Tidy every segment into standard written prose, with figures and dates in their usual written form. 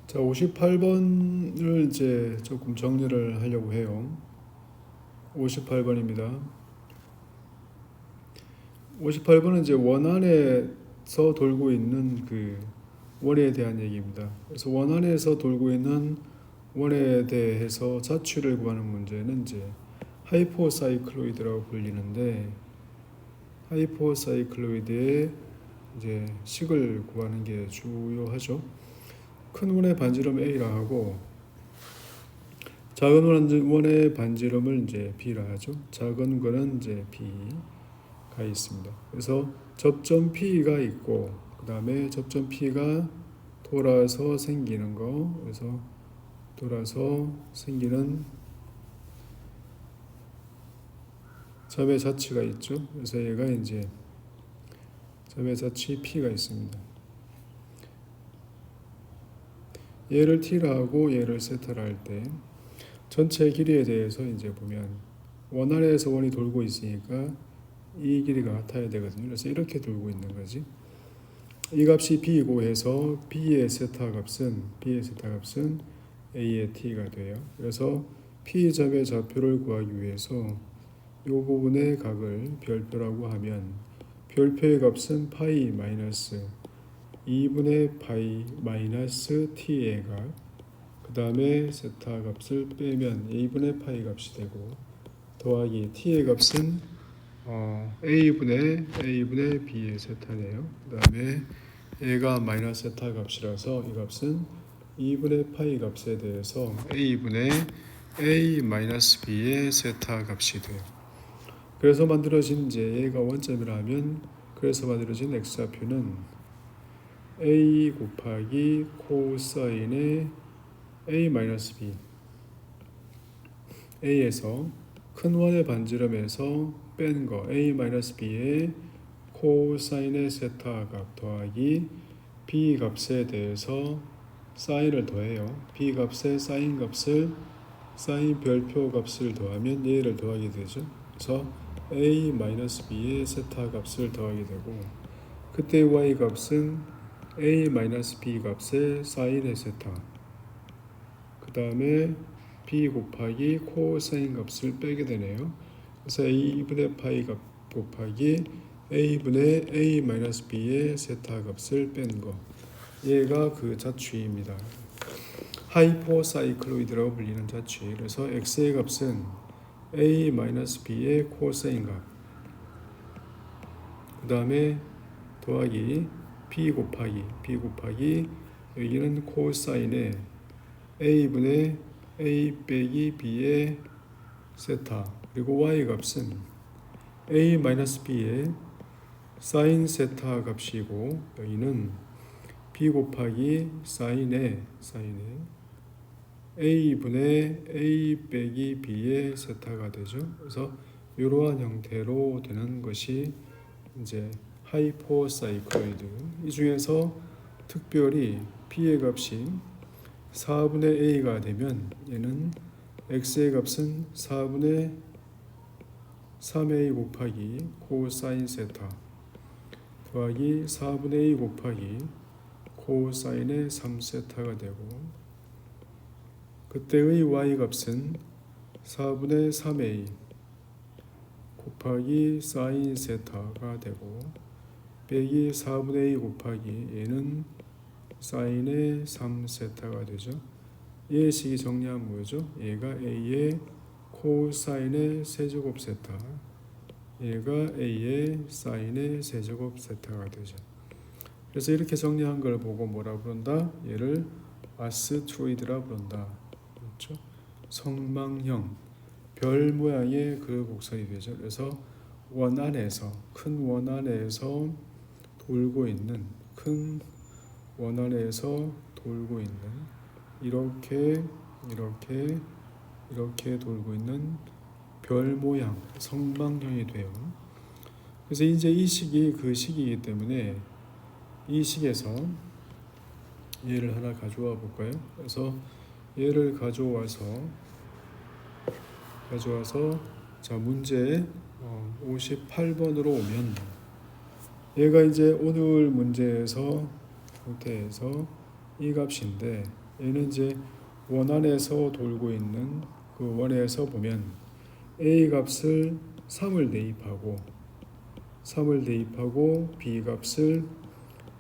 자, 58번을 이제 조금 정리를 하려고 해요. 58번입니다. 58번은 이제 원안에서 돌고 있는 그 원에 대한 얘기입니다. 그래서 원안에서 돌고 있는 원에 대해서 자취를 구하는 문제는 이제 하이포사이클로이드라고 불리는데, 하이포사이클로이드의 이제 식을 구하는 게 주요하죠. 큰 원의 반지름 A라 하고 작은 원의 반지름을 이제 B라 하죠. 작은 거는 이제 B가 있습니다. 그래서 접점 P가 있고 그 다음에 접점 P가 돌아서 생기는 거, 그래서 돌아서 생기는 점의 자취가 있죠. 그래서 얘가 이제 점의 자취 P가 있습니다. 얘를 T라 하고 얘를 세타라 할 때 전체 길이에 대해서 이제 보면 원안에서 원이 돌고 있으니까 이 길이가 같아야 되거든요. 그래서 이렇게 돌고 있는 거지. 이 값이 B이고 해서 B의 세타 값은 A의 T가 돼요. 그래서 P점의 좌표를 구하기 위해서 이 부분의 각을 별표라고 하면 별표의 값은 파이 마이너스 2분의 파이 마이너스 T의 값, 그 다음에 세타 값을 빼면 A분의 파이 값이 되고 더하기 T의 값은 A분의 B의 세타네요. 그 다음에 얘가 마이너스 세타 값이라서 이 값은 2분의 파이 값에 대해서 A분의 A 마이너스 B의 세타 값이 돼요. 그래서 만들어진 이제 얘가 원점이라면 그래서 만들어진 x좌표는 A 곱하기 코사인의 A 마이너스 B, A에서 큰 원의 반지름에서 뺀 거 A 마이너스 B의 코사인의 세타 값 더하기 B 값에 대해서 사인을 더해요. B 값에 사인 값을 사인 별표 값을 더하면 얘를 더하게 되죠. 그래서 A 마이너스 B의 세타 값을 더하게 되고 그때 Y 값은 A 마이너스 B 값의 사인의 세타, 그 다음에 B 곱하기 코사인 값을 빼게 되네요. 그래서 A분의 파이 값 곱하기 A분의 A 마이너스 B의 세타 값을 뺀 거, 얘가 그 자취입니다. 하이포사이클로이드라고 불리는 자취. 그래서 X의 값은 A 마이너스 B의 코사인 값, 그 다음에 더하기 B 곱하기 여기는 코사인의 A분의 A 빼기 B의 세타, 그리고 Y 값은 A 마이너스 B의 사인 세타 값이고 여기는 B 곱하기 사인의 A분의 A 빼기 B의 세타가 되죠. 그래서 이러한 형태로 되는 것이 이제 하이포사이클로이드. 이 중에서 특별히 B의 값이 4분의 A가 되면 얘는 X의 값은 4분의 3A 곱하기 코사인 세타 더하기 4분의 A 곱하기 코사인의 3세타가 되고 그때의 Y 값은 4분의 3A 곱하기 사인 세타가 되고 빼기 4분의 A 곱하기 얘는 사인의 3세타가 되죠. 얘의 식이 정리하면 뭐죠? 얘가 A의 코사인의 세제곱 세타, 얘가 A의 사인의 세제곱 세타가 되죠. 그래서 이렇게 정리한 걸 보고 뭐라 부른다? 얘를 아스트로이드라 부른다. 그렇죠? 성망형, 별 모양의 그 곡선이 되죠. 그래서 원 안에서, 큰 원 안에서 돌고 있는, 큰 원 안에서 돌고 있는 이렇게 돌고 있는 별 모양, 성망형이 돼요. 그래서 이제 이 식이 그 식이기 때문에 이 식에서 얘를 하나 가져와 볼까요? 그래서 얘를 가져와서 자, 문제 58번으로 오면 얘가 이제 오늘 문제에서 형태에서 이 값인데 얘는 이제 원 안에서 돌고 있는 그 원에서 보면 A 값을 3을 대입하고 B 값을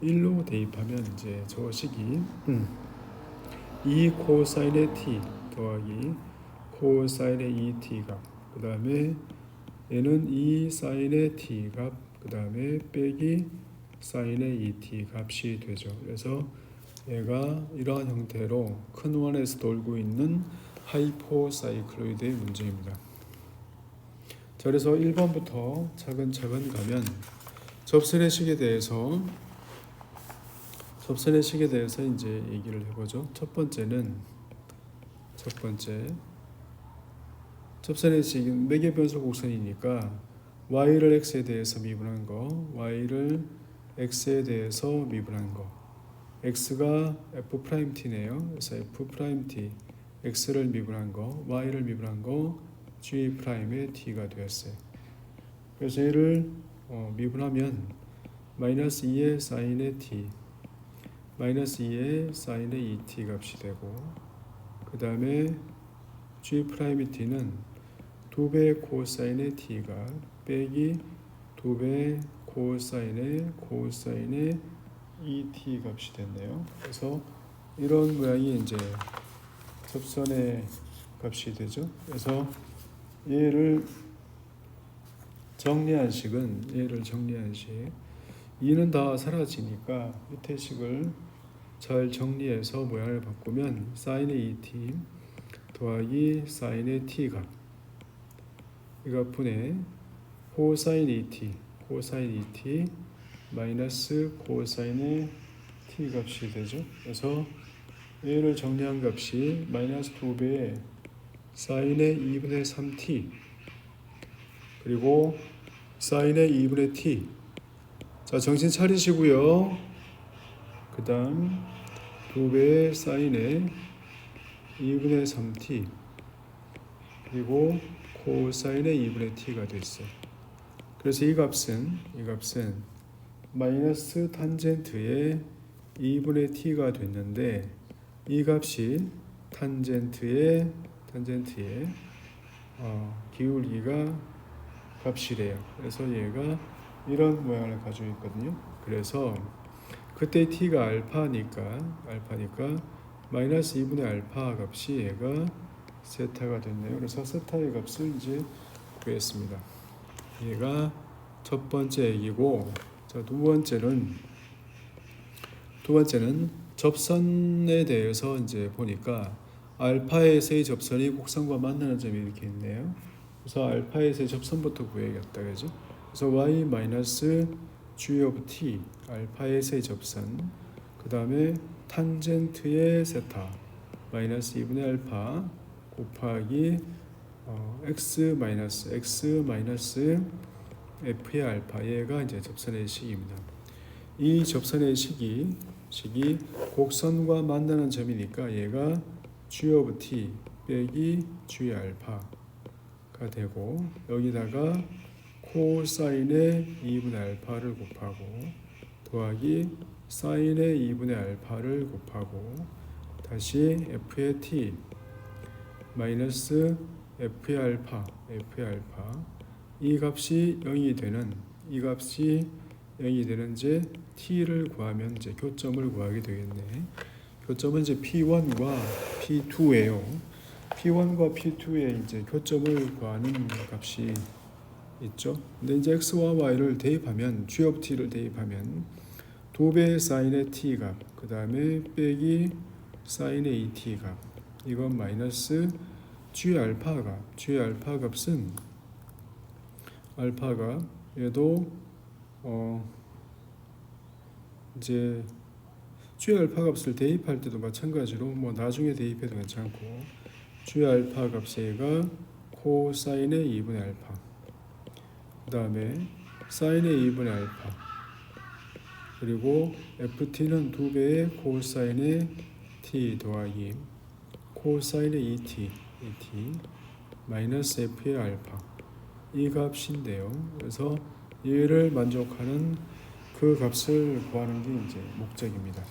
1로 대입하면 이제 저 식이 2 코사인의 t 더하기 코사인의 2t 값, 그 다음에 얘는 2 사인의 t 값, 그 다음에 빼기 사인의 2t 값이 되죠. 그래서 얘가 이러한 형태로 큰 원에서 돌고 있는 하이포사이클로이드의 문제입니다. 자, 그래서 1번부터 차근차근 가면 접선의 식에 대해서 이제 얘기를 해보죠. 첫 번째 접선의 식은 매개 변수 곡선이니까 y를 x에 대해서 미분한 거, y를 x에 대해서 미분한 거, x가 f't네요. 그래서 f't, x를 미분한 거, y를 미분한 거, g'의 t가 되었어요. 그래서 얘를 미분하면 마이너스 2의 사인의 t, 마이너스 2의 사인의 2t 값이 되고, 그 다음에 g't는 2배 코사인의 t가 빼기 2배 코사인의 2t 값이 됐네요. 그래서 이런 모양이 이제 접선의 값이 되죠. 그래서 얘를 정리한 식 2는 다 사라지니까 밑에 식을 잘 정리해서 모양을 바꾸면 사인의 2t 더하기 사인의 t 값, 이 값분의 코사인 2t 마이너스 코사인의 t 값이 되죠. 그래서 얘를 정리한 값이 마이너스 2배의 사인의 2분의 3t 그리고 사인의 2분의 t. 자, 정신 차리시고요. 그 다음 2배의 사인의 2분의 3t 그리고 코사인의 2분의 t가 됐어요. 그래서 이 값은 마이너스 탄젠트의 2분의 t가 됐는데, 이 값이 탄젠트의 기울기가 값이래요. 그래서 얘가 이런 모양을 가지고 있거든요. 그래서 그때 t가 알파니까 마이너스 2분의 알파 값이 얘가 세타가 됐네요. 그래서 세타의 값을 이제 구했습니다. 얘가 첫 번째 얘기고, 자, 두 번째는 접선에 대해서 이제 보니까 알파에서의 접선이 곡선과 만나는 점이 이렇게 있네요. 그래서 알파에서의 접선부터 구해야겠다, 그죠? 그래서 y 마이너스 g of t 알파에서의 접선, 그 다음에 탄젠트의 세타 마이너스 2분의 알파 곱하기 x 마이너스 f의 알파, 얘가 이제 접선의 식입니다. 이 접선의 식이 곡선과 만나는 점이니까 얘가 g of t 빼기 g 알파가 되고, 여기다가 코사인의 2분의 알파를 곱하고 더하기 사인의 2분의 알파를 곱하고 다시 f의 t 마이너스 f의 알파 이 값이 0이 되는 이제 t를 구하면 이제 교점을 구하게 되겠네. 교점은 이제 p1과 p2예요. p1과 p2의 이제 교점을 구하는 값이 있죠. 근데 이제 x와 y를 대입하면 g of t를 대입하면 2배 사인의 t 값, 그 다음에 빼기 사인의 2t 값, 이건 마이너스 g 알파 값은 알파가 얘도 이제 g 알파 값을 대입할 때도 마찬가지로 뭐 나중에 대입해도 괜찮고, g 알파 값의 얘가 코사인의 2분의 알파, 그 다음에 사인의 2분의 알파, 그리고 ft는 2배의 코사인의 t 더하기 코사인의 2t 마이너스 f의 알파, 이 값인데요. 그래서 얘를 만족하는 그 값을 구하는 게 이제 목적입니다.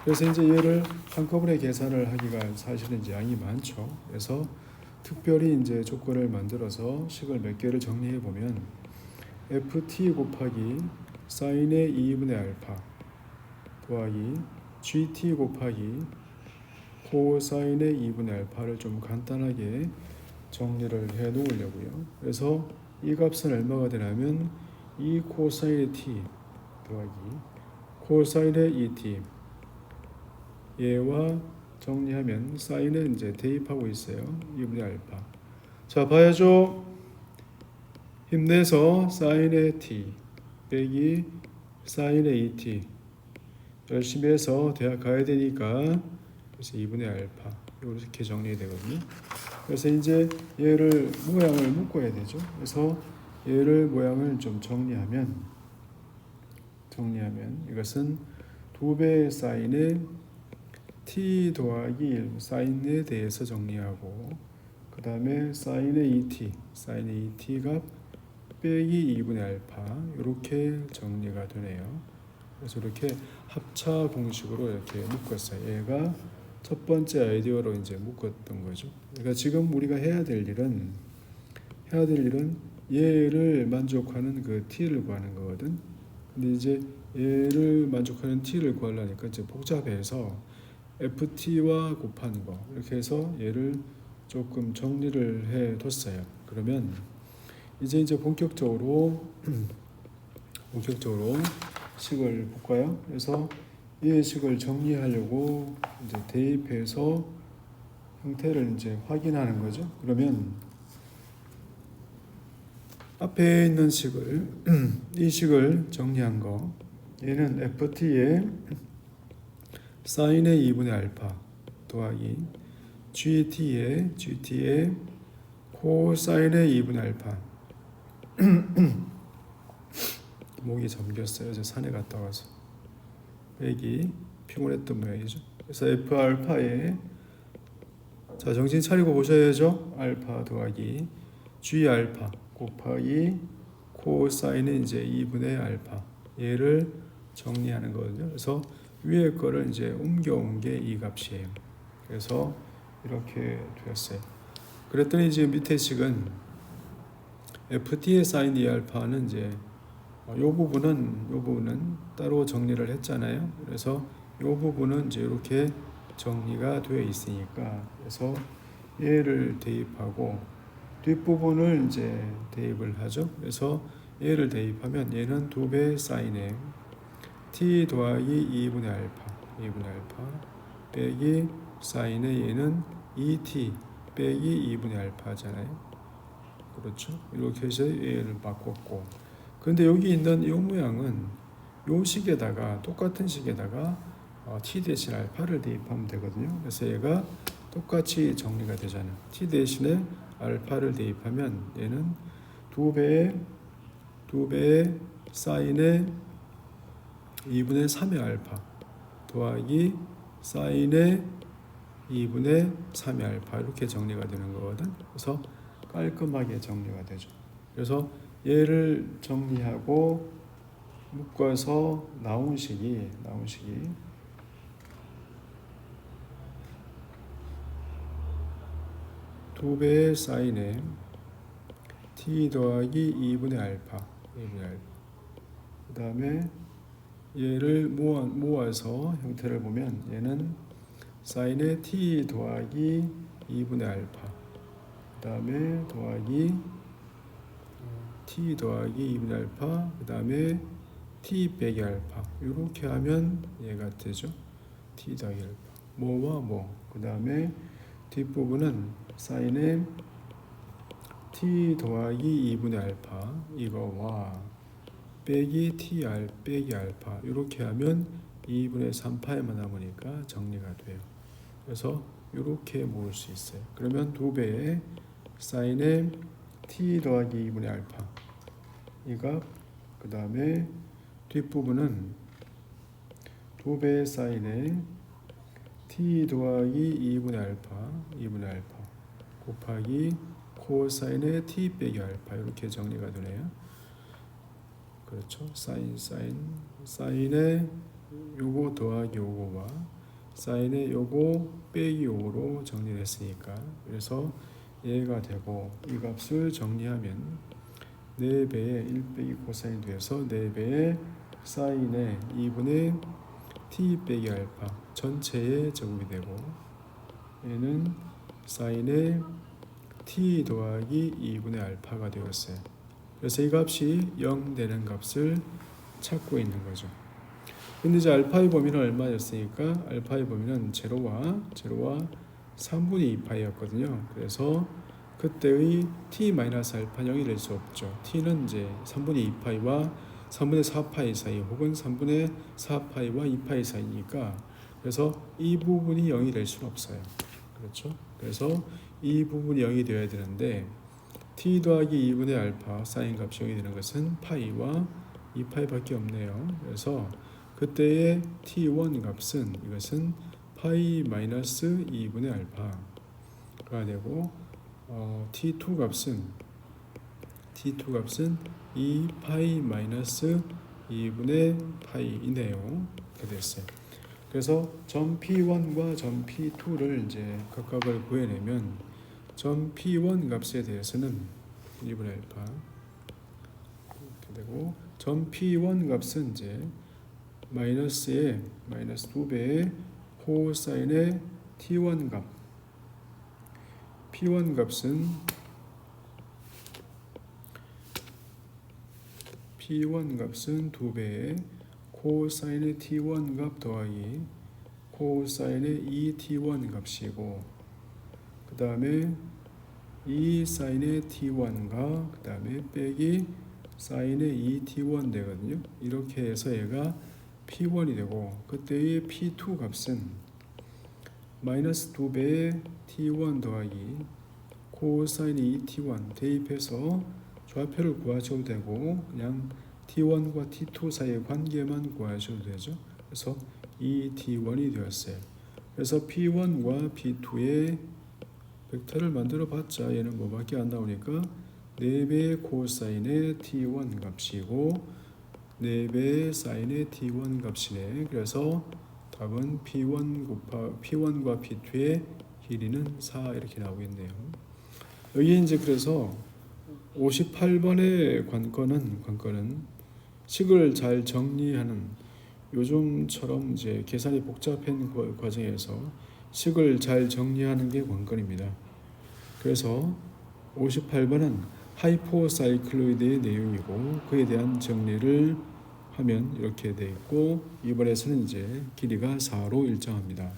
그래서 이제 얘를 한꺼번에 계산을 하기가 사실은 이제 양이 많죠. 그래서 특별히 이제 조건을 만들어서 식을 몇 개를 정리해 보면 ft 곱하기 사인의 2분의 알파 더하기 gt 곱하기 코사인의 2분의 알파를 좀 간단하게 정리를 해 놓으려고요. 그래서 이 값은 얼마가 되냐면 2 코사인의 t 더하기 코사인의 2t 얘와 정리하면 사인은 이제 대입하고 있어요. 2분의 알파. 자, 봐야죠. 힘내서 사인의 t 빼기 사인의 2t 열심히 해서 대학 가야 되니까 그래서 2분의 알파 이렇게 정리되거든요. 그래서 이제 얘를 모양을 묶어야 되죠. 그래서 얘를 모양을 좀 정리하면 이것은 2배의 사인의 t 더하기 1 사인에 대해서 정리하고 그 다음에 사인의 2t 값 빼기 2분의 알파 이렇게 정리가 되네요. 그래서 이렇게 합차 공식으로 이렇게 묶었어요. 얘가 첫 번째 아이디어로 이제 묶었던 거죠. 그러니까 지금 우리가 해야 될 일은 얘를 만족하는 그 t를 구하는 거거든. 근데 이제 얘를 만족하는 t를 구하려니까 이제 복잡해서 ft와 곱하는 거 이렇게 해서 얘를 조금 정리를 해 뒀어요. 그러면 이제 본격적으로 식을 볼까요? 그래서 이 식을 정리하려고 이제 대입해서 형태를 이제 확인하는 거죠. 그러면 앞에 있는 식을 이 식을 정리한 거 얘는 ft의 사인의 2분의 알파 더하기 gt의 코사인의 2분의 알파 목이 잠겼어요. 저 산에 갔다 와서 빼기 피곤했던 모양이죠. 그래서 f 알파에 자 정신 차리고 보셔야죠. 알파 더하기 g 알파 곱하기 코사인은 이제 2분의 알파 얘를 정리하는 거거든요. 그래서 위에 거를 이제 옮겨온 게 이 값이에요. 그래서 이렇게 되었어요. 그랬더니 이제 밑에 식은 ft의 사인 2알파는 이제 요 부분은 따로 정리를 했잖아요. 그래서 요 부분은 이제 이렇게 정리가 되어 있으니까 그래서 얘를 대입하고 뒷부분을 이제 대입을 하죠. 그래서 얘를 대입하면 얘는 2배 사인에 t 더하기 2분의 알파 빼기 사인에 얘는 2t 빼기 2분의 알파잖아요. 그렇죠. 이렇게 해서 얘를 바꿨고 근데 여기 있는 이 모양은 요 식에다가 똑같은 식에다가 t 대신 알파를 대입하면 되거든요. 그래서 얘가 똑같이 정리가 되잖아요. t 대신에 알파를 대입하면 얘는 2배의 사인의 2분의 3의 알파 더하기 사인의 2분의 3의 알파 이렇게 정리가 되는 거거든. 그래서 깔끔하게 정리가 되죠. 그래서 얘를 정리하고 묶어서 나온 식이 2배의 사인에 t 더하기 2분의 알파 그 다음에 얘를 모아서 형태를 보면 얘는 사인에 t 더하기 2분의 알파 그 다음에 더하기 t 더하기 2분의 알파 그 다음에 t 빼기 알파 이렇게 하면 얘가 되죠. t 더하기 알파 뭐와 그 다음에 뒷부분은 사인에 t 더하기 2분의 알파 이거와 빼기 t 빼기 알파 이렇게 하면 2분의 3파에만 남으니까 정리가 돼요. 그래서 이렇게 모을 수 있어요. 그러면 2배의 사인에 t 더하기 2분의 알파 이값 그 다음에 뒷부분은 2배의 사인에 t 더하기 2분의 알파 곱하기 코사인의 t 빼기 알파 이렇게 정리가 되네요. 그렇죠. 사인의 요거 더하기 요거와 사인의 요거 빼기 요거로 정리를 했으니까 그래서 얘가 되고 이 값을 정리하면 4배의 1 빼기 코사인 돼서 4배의 사인의 2분의 t 빼기 알파 전체의 제곱이 되고 얘는 사인의 t 더하기 2분의 알파가 되었어요. 그래서 이 값이 0 되는 값을 찾고 있는 거죠. 근데 이제 알파의 범위는 얼마였으니까 알파의 범위는 제로와 3분의 2파이였거든요. 그래서 그때의 t-알파 0이 될 수 없죠. t는 이제 3분의 2파이와 3분의 4파이 사이 혹은 3분의 4파이와 2파이 사이니까 그래서 이 부분이 0이 될 수는 없어요. 그렇죠? 그래서 이 부분이 0이 되어야 되는데 t 더하기 2분의 알파 사인 값이 0이 되는 것은 파이와 2파이밖에 없네요. 그래서 그때의 t1 값은 이것은 파이 마이너스 2분의 알파가 되고 t2 값은 2파이 마이너스 2분의 파이이네요. 이렇게 됐어요. 그래서 점 P1과 점 P2를 이제 각각을 구해내면 점 P1 값에 대해서는 2분의 알파 이렇게 되고 점 P1 값은 이제 마이너스 2배의 코사인의 T1 값 P1 값은 P1 값은 2배의 코사인의 T1 값 더하기 코사인의 2T1 값이고 그 다음에 이 사인의 T1과 그 다음에 빼기 사인의 2T1 되거든요. 이렇게 해서 얘가 P1이 되고 그때의 P2 값은 마이너스 2배의 T1 더하기 코사인 2T1 대입해서 좌표를 구하셔도 되고 그냥 T1과 T2 사이의 관계만 구하셔도 되죠. 그래서 2T1이 되었어요. 그래서 P1과 P2의 벡터를 만들어 봤자 얘는 뭐밖에 안 나오니까 4배의 코사인의 T1 값이고 4배의 사인의 T1 값이네. 그래서 답은 P1과 P2의 길이는 4 이렇게 나오겠네요. 여기 이제 그래서 58번의 관건은 식을 잘 정리하는 요즘처럼 이제 계산이 복잡한 과정에서 식을 잘 정리하는 게 관건입니다. 그래서 58번은 하이포사이클로이드의 내용이고 그에 대한 정리를 하면 이렇게 되어 있고 이번에서는 이제 길이가 4로 일정합니다.